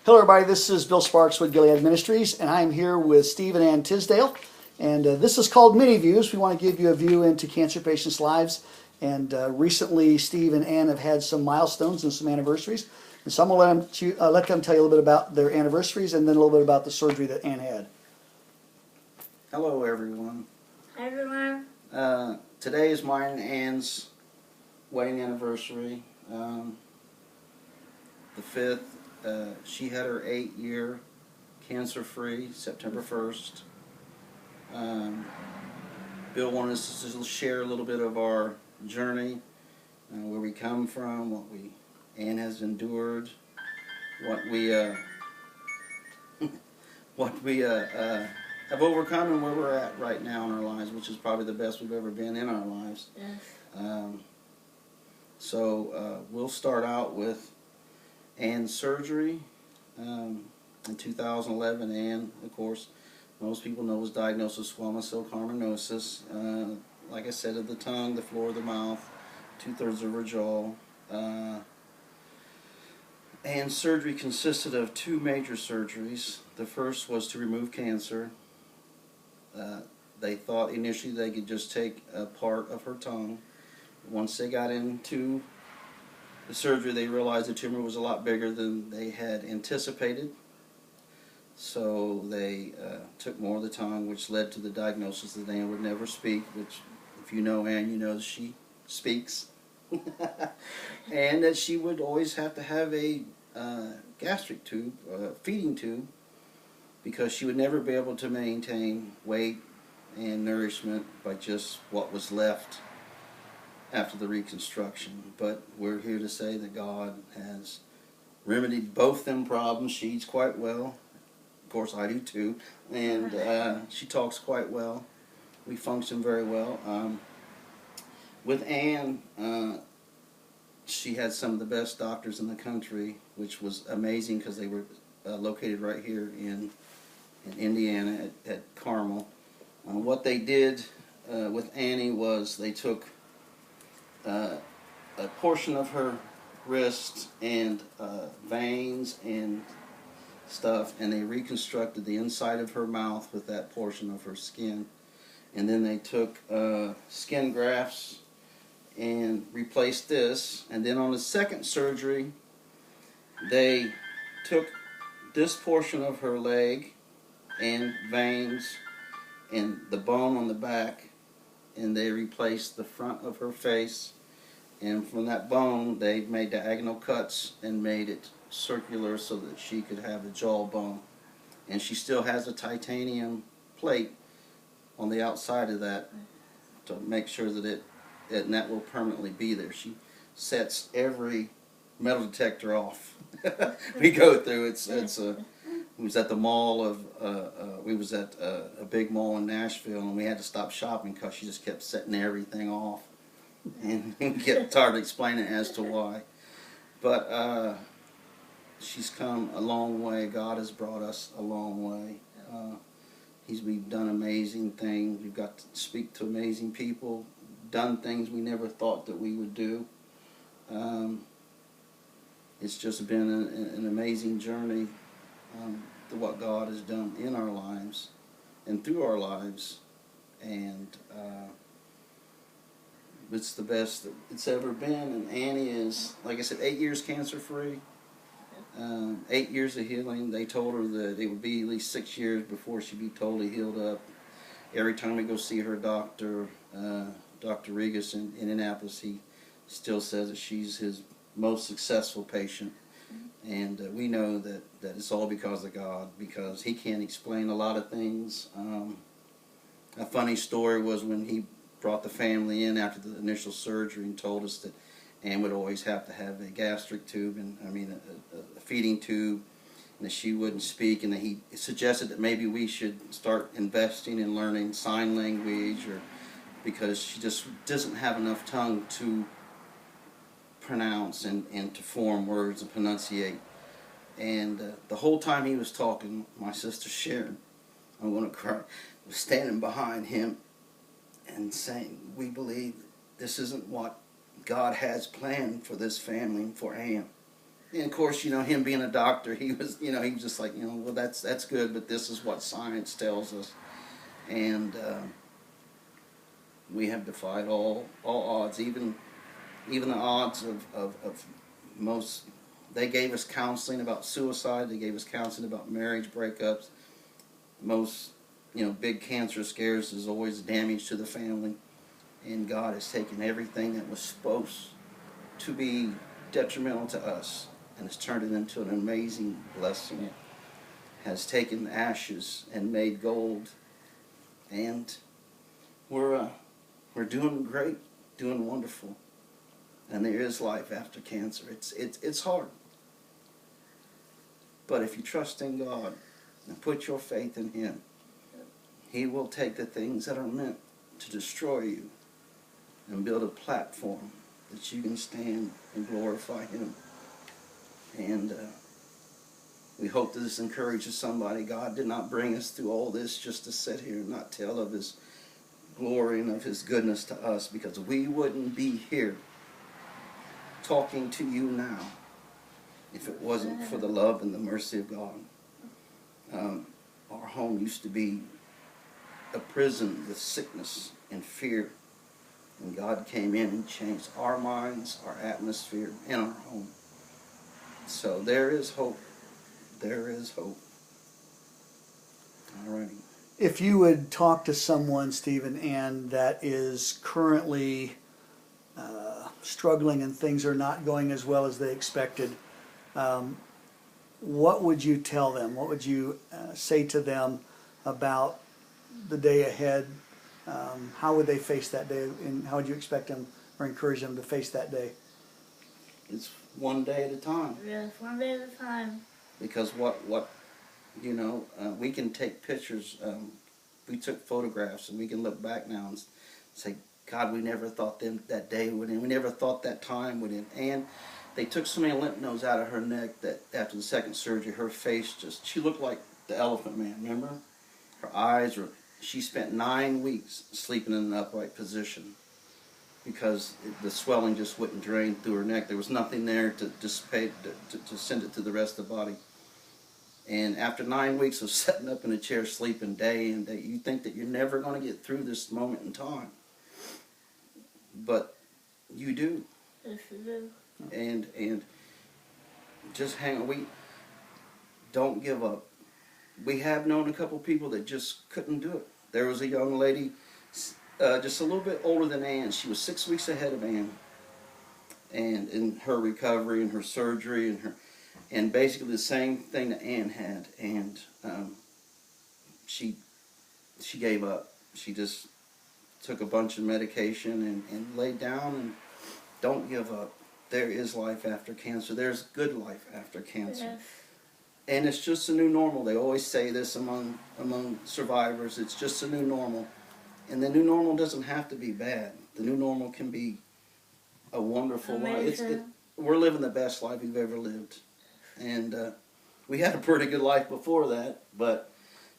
Hello, everybody. This is Bill Sparks with Gilead Ministries, and I'm here with Steve and Ann Tisdale. And this is called Mini Views. We want to give you a view into cancer patients' lives. And recently, Steve and Ann have had some milestones and some anniversaries. And so I'm going to let them tell you a little bit about their anniversaries and then a little bit about the surgery that Ann had. Hello, everyone. Hi, everyone. Today is mine and Ann's wedding anniversary. The 5th. She had her 8-year cancer-free, September 1st. Bill wanted us to share a little bit of our journey, where we come from, what Ann has endured, what we have overcome, and where we're at right now in our lives, which is probably the best we've ever been in our lives. Yes. So we'll start out with Ann's surgery. In 2011, Ann, of course, most people know, was diagnosed with squamous cell carcinosis. Like I said, of the tongue, the floor of the mouth, 2/3 of her jaw. Ann's surgery consisted of 2 major surgeries. The first was to remove cancer. They thought initially they could just take a part of her tongue. Once they got into the surgery, they realized the tumor was a lot bigger than they had anticipated. So they took more of the tongue, which led to the diagnosis that Ann would never speak, which, if you know Ann, you know that she speaks. And that she would always have to have a gastric tube, feeding tube, because she would never be able to maintain weight and nourishment by just what was left after the reconstruction. But we're here to say that God has remedied both them problems. She eats quite well. Of course, I do too. And she talks quite well. We function very well. With Ann, she had some of the best doctors in the country, which was amazing because they were located right here in Indiana at Carmel. What they did with Annie was they took a portion of her wrist and veins and stuff, and they reconstructed the inside of her mouth with that portion of her skin. And then they took skin grafts and replaced this. And then on the second surgery, they took this portion of her leg and veins and the bone on the back, and they replaced the front of her face. And from that bone, they made diagonal cuts and made it circular so that she could have a jawbone. And she still has a titanium plate on the outside of that to make sure that that will permanently be there. She sets every metal detector off we go through. We was at the mall we was at a big mall in Nashville, and we had to stop shopping because she just kept setting everything off, and get tired of explaining as to why. But she's come a long way. God has brought us a long way. We've done amazing things. We've got to speak to amazing people, done things we never thought that we would do. It's just been an amazing journey to what God has done in our lives and through our lives. And it's the best that it's ever been. And Annie is, like I said, 8 years cancer-free. 8 years of healing. They told her that it would be at least 6 years before she'd be totally healed up. Every time we go see her doctor, Dr. Regas in Indianapolis, he still says that she's his most successful patient. And we know that it's all because of God, because he can't explain a lot of things. A funny story was when he brought the family in after the initial surgery and told us that Ann would always have to have a gastric tube, and a feeding tube, and that she wouldn't speak, and that he suggested that maybe we should start investing in learning sign language, or because she just doesn't have enough tongue to pronounce and to form words and pronunciate. And the whole time he was talking, my sister Sharon, I'm going to cry, was standing behind him and saying, we believe this isn't what God has planned for this family and for Ann. And of course, him being a doctor, he was just like, well, that's good, but this is what science tells us. And we have defied all odds, even the odds of most. They gave us counseling about suicide. They gave us counseling about marriage breakups. Most, big cancer scares is always damage to the family. And God has taken everything that was supposed to be detrimental to us and has turned it into an amazing blessing. Has taken ashes and made gold. And we're doing great, doing wonderful. And there is life after cancer. It's hard. But if you trust in God and put your faith in Him, He will take the things that are meant to destroy you and build a platform that you can stand and glorify Him. And we hope that this encourages somebody. God did not bring us through all this just to sit here and not tell of His glory and of His goodness to us, because we wouldn't be here talking to you now if it wasn't for the love and the mercy of God. Our home used to be a prison with sickness and fear, and God came in and changed our minds, our atmosphere, and our home. So there is hope. There is hope. All righty. If you would talk to someone, Stephen, and that is currently struggling and things are not going as well as they expected, what would you tell them? What would you say to them about the day ahead? How would they face that day, and how would you expect them or encourage them to face that day? It's one day at a time. Yes, one day at a time. Because we can take pictures. We took photographs, and we can look back now and say, God, we never thought that day would end. We never thought that time would end. And they took so many lymph nodes out of her neck that after the second surgery, her face she looked like the Elephant Man, remember? Her eyes she spent 9 weeks sleeping in an upright position because the swelling just wouldn't drain through her neck. There was nothing there to dissipate, to send it to the rest of the body. And after 9 weeks of sitting up in a chair, sleeping day and day, you think that you're never going to get through this moment in time. But you do. Yes, you do. And just hang on. We don't give up. We have known a couple people that just couldn't do it. There was a young lady, just a little bit older than Ann. She was 6 weeks ahead of Ann, and in her recovery and her surgery and basically the same thing that Ann had. And she gave up. She just took a bunch of medication and laid down. And don't give up. There is life after cancer. There's good life after cancer. Yes. And it's just a new normal. They always say this among survivors. It's just a new normal. And the new normal doesn't have to be bad. The new normal can be a wonderful life. We're living the best life we've ever lived. And we had a pretty good life before that, but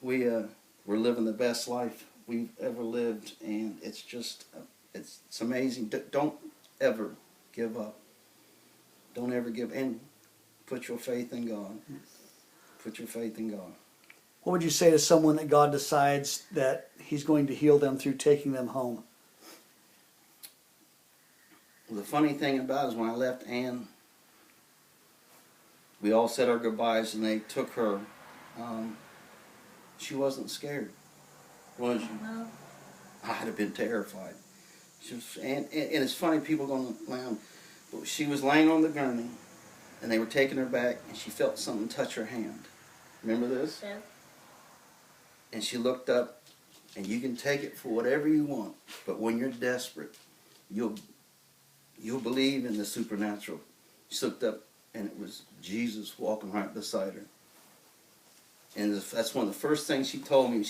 we're living the best life we've ever lived. And it's just, it's amazing. Don't ever give up. Don't ever give in. Put your faith in God. Put your faith in God. What would you say to someone that God decides that He's going to heal them through taking them home? Well, the funny thing about it is when I left Ann, we all said our goodbyes and they took her. She wasn't scared, was she? No. I'd have been terrified. She was, and it's funny, people going around, but she was laying on the gurney and they were taking her back and she felt something touch her hand. Remember this? Yeah. And she looked up, and you can take it for whatever you want, but when you're desperate, you'll believe in the supernatural. She looked up, and it was Jesus walking right beside her. And that's one of the first things she told me.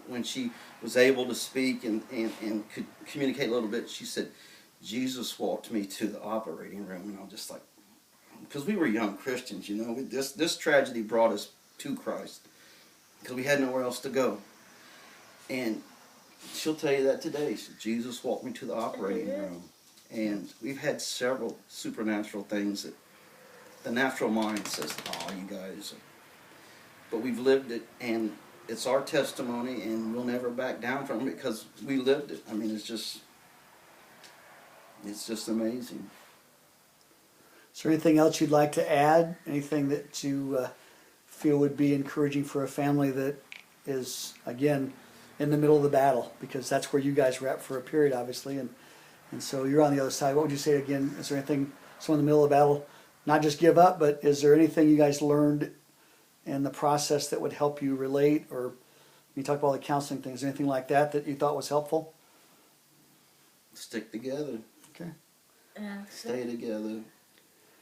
When she was able to speak and could communicate a little bit, she said, Jesus walked me to the operating room. And I was just like, because we were young Christians, this tragedy brought us to Christ because we had nowhere else to go. And she'll tell you that today. She said, Jesus walked me to the operating room. And we've had several supernatural things that the natural mind says, "Oh, you guys," but we've lived it, and it's our testimony, and we'll never back down from it because we lived it. I mean, it's just amazing. Is there anything else you'd like to add? Anything that you feel would be encouraging for a family that is, again, in the middle of the battle? Because that's where you guys were at for a period, obviously, and so you're on the other side. What would you say again? Is there anything, someone in the middle of the battle, not just give up, but is there anything you guys learned in the process that would help you relate? Or you talk about all the counseling things, anything like that that you thought was helpful? Stick together. Okay. Yeah. Stay together.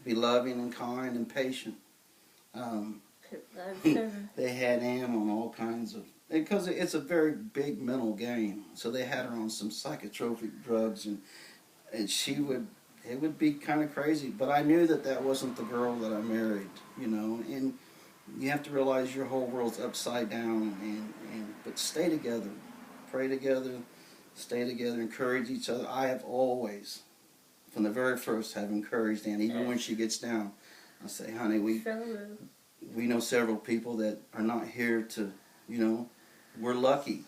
Be loving and kind and patient. They had Ann on all kinds of, because it's a very big mental game. So they had her on some psychotropic drugs, and it would be kind of crazy. But I knew that wasn't the girl that I married, you know. And you have to realize your whole world's upside down, but stay together, pray together, stay together, encourage each other. I have always, from the very first, have encouraged Ann, even when she gets down. I say, honey, we know several people that are not here to, you know, we're lucky.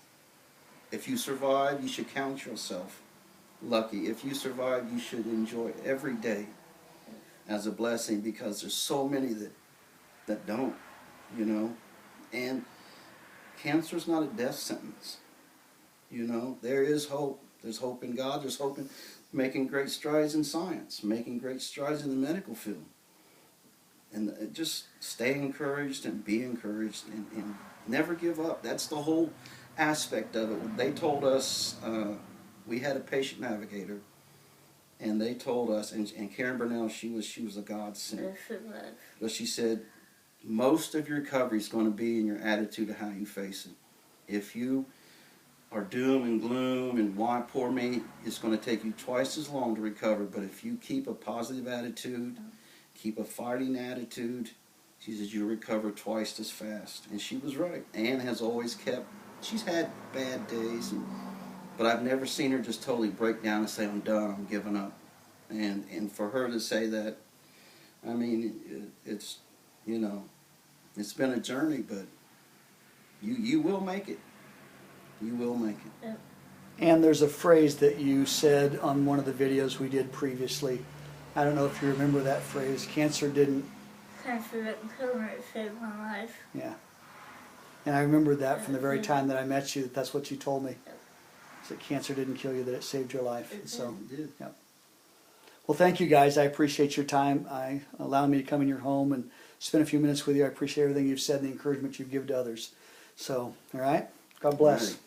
If you survive, you should count yourself lucky. If you survive, you should enjoy every day as a blessing, because there's so many that don't, you know. And cancer's not a death sentence, you know. There is hope. There's hope in God. There's hope in making great strides in science, making great strides in the medical field. And just stay encouraged and be encouraged, and never give up. That's the whole aspect of it. They told us, we had a patient navigator, and they told us, and Karen Burnell, she was a godsend. But she said, most of your recovery is going to be in your attitude of how you face it. If you are doom and gloom and why poor me, it's going to take you twice as long to recover. But if you keep a positive attitude, keep a fighting attitude, she says you'll recover twice as fast. And she was right. Ann has always she's had bad days, but I've never seen her just totally break down and say, I'm done, I'm giving up. And for her to say that, I mean, it's, you know, it's been a journey, but you will make it. You will make it. Yep. And there's a phrase that you said on one of the videos we did previously. I don't know if you remember that phrase. Cancer didn't kill me, it saved my life. Yeah. And I remember that from the very time that I met you, that's what you told me. That cancer didn't kill you, that it saved your life. It so, did. Yep. Well, thank you guys. I appreciate your time. Allowing me to come in your home and spend a few minutes with you. I appreciate everything you've said and the encouragement you've given to others. So, all right. God bless. All right.